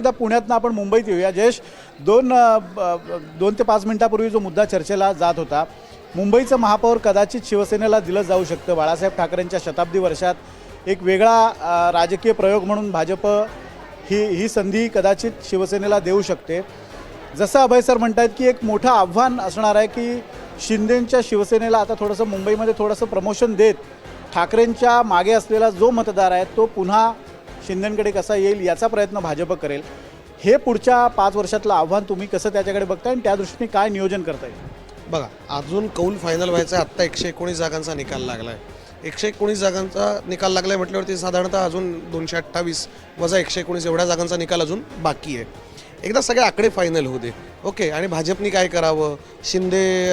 एकदा पुण्यातनं आपण मुंबईत येऊया. जयेश, 2 ते 5 मिनिटापूर्वी जो मुद्दा चर्चेला जात होता, मुंबईचं महापौर कदाचित शिवसेनेला दिलं जाऊ शकतं. बाळासाहेब ठाकरेंच्या शताब्दी वर्षात एक वेगळा राजकीय प्रयोग म्हणून भाजप ही संधी कदाचित शिवसेनेला देऊ शकते. जसं अभय सर म्हणत आहेत की एक मोठं आव्हान असणार आहे की शिंदेंच्या शिवसेनेला आता थोडंसं मुंबईमध्ये थोडंसं प्रमोशन देत ठाकरेंच्या मागे असलेला जो मतदार आहे तो पुन्हा शिंदेंकडे कसा येईल याचा प्रयत्न भाजप करेल. हे पुढच्या 5 वर्षातलं आव्हान तुम्ही कसं त्याच्याकडे बघताय आणि त्या दृष्टीने काय नियोजन करताय? बघा, अजून कौल फायनल व्हायचा आहे. आत्ता 119 जागांचा निकाल लागला आहे. 119 जागांचा निकाल लागला आहे म्हटल्यावरती साधारणतः अजून 228 वजा 119 एवढ्या जागांचा निकाल अजून बाकी आहे. एकदा सगळे आकडे फायनल होऊ दे, ओके. आणि भाजपनी काय करावं, शिंदे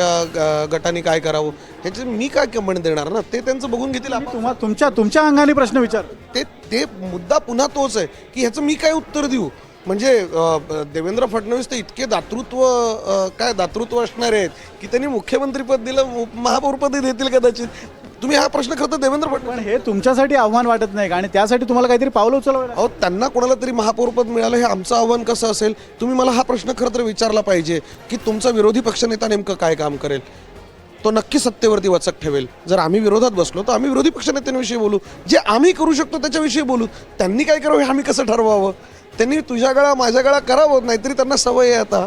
गटाने काय करावं, ह्याचे मी काय कमेंट देणार ना, ते त्यांचं बघून घेतील. तुमच्या अंगाने प्रश्न विचार. ते मुद्दा पुन्हा तोच आहे की ह्याचं मी काय उत्तर देऊ. म्हणजे देवेंद्र फडणवीस तर इतके दातृत्व असणारे आहेत की त्यांनी मुख्यमंत्रीपद दिलं, महापौरपदही देतील कदाचित. तुम्ही हा प्रश्न खरं तर देवेंद्र फडणवीस, पण हे तुमच्यासाठी आव्हान वाटत नाही का? आणि त्यासाठी तुम्हाला काहीतरी पावलं उचलावं. अहो, त्यांना कोणाला तरी महापौरपद मिळालं, हे आमचं आव्हान कसं असेल? तुम्ही मला हा प्रश्न खरं तर विचारला पाहिजे की तुमचा विरोधी पक्षनेता नेमकं काय काम करेल. तो नक्की सत्तेवरती वचक ठेवेल. जर आम्ही विरोधात बसलो तर आम्ही विरोधी पक्षनेत्यांविषयी बोलू, जे आम्ही करू शकतो त्याच्याविषयी बोलू. त्यांनी काय करावं हे आम्ही कसं ठरवावं? त्यांनी तुझ्या गळा माझ्या गळा करावं, नाहीतरी त्यांना सवय आहे आता.